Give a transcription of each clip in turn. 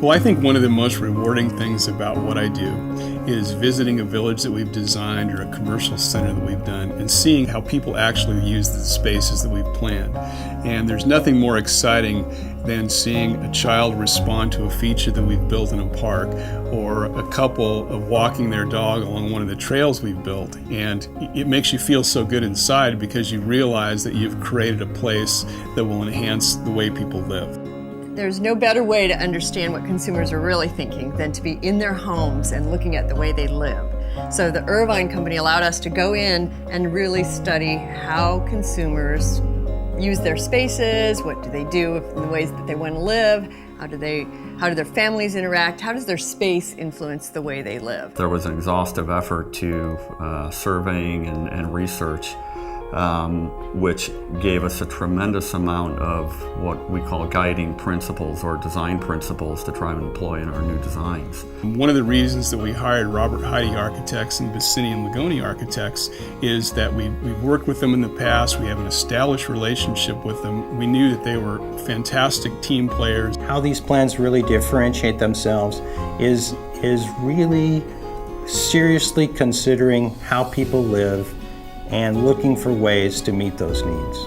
Well, I think one of the most rewarding things about what I do is visiting a village that we've designed or a commercial center that we've done and seeing how people actually use the spaces that we've planned. And there's nothing more exciting than seeing a child respond to a feature that we've built in a park, or a couple of walking their dog along one of the trails we've built. And it makes you feel so good inside because you realize that you've created a place that will enhance the way people live. There's no better way to understand what consumers are really thinking than to be in their homes and looking at the way they live. So the Irvine Company allowed us to go in and really study how consumers use their spaces, what do they do in the ways that they want to live, how do their families interact, how does their space influence the way they live. There was an exhaustive effort to surveying and research, which gave us a tremendous amount of what we call guiding principles or design principles to try and employ in our new designs. One of the reasons that we hired Robert Heide Architects and Bassini and Lagoni Architects is that we've worked with them in the past, we have an established relationship with them, we knew that they were fantastic team players. How these plans really differentiate themselves is really seriously considering how people live and looking for ways to meet those needs.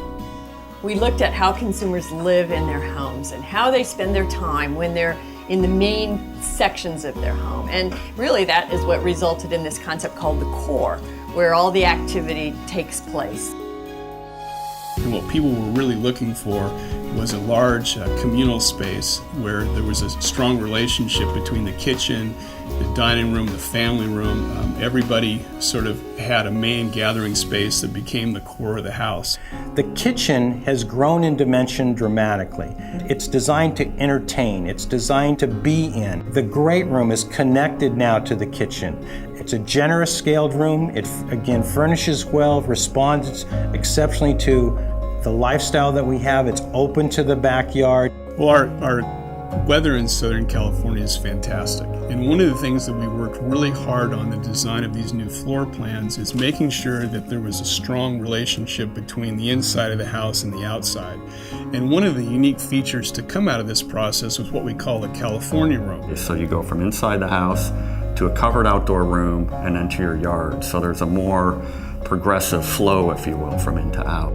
We looked at how consumers live in their homes and how they spend their time when they're in the main sections of their home. And really that is what resulted in this concept called the core, where all the activity takes place. And what people were really looking for was a large communal space where there was a strong relationship between the kitchen, the dining room, the family room. Everybody sort of had a main gathering space that became the core of the house. The kitchen has grown in dimension dramatically. It's designed to entertain, it's designed to be in. The great room is connected now to the kitchen. It's a generous scaled room. It again furnishes well, responds exceptionally to the lifestyle that we have. It's open to the backyard. Well, our weather in Southern California is fantastic. And one of the things that we worked really hard on the design of these new floor plans is making sure that there was a strong relationship between the inside of the house and the outside. And one of the unique features to come out of this process was what we call the California room. So you go from inside the house to a covered outdoor room and then to your yard. So there's a more progressive flow, if you will, from in to out.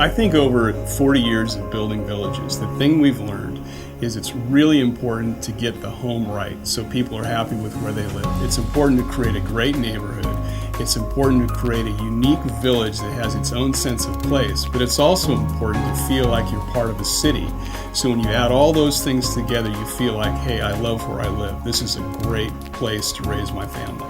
I think over 40 years of building villages, the thing we've learned is it's really important to get the home right so people are happy with where they live. It's important to create a great neighborhood. It's important to create a unique village that has its own sense of place, but it's also important to feel like you're part of a city. So when you add all those things together, you feel like, hey, I love where I live. This is a great place to raise my family.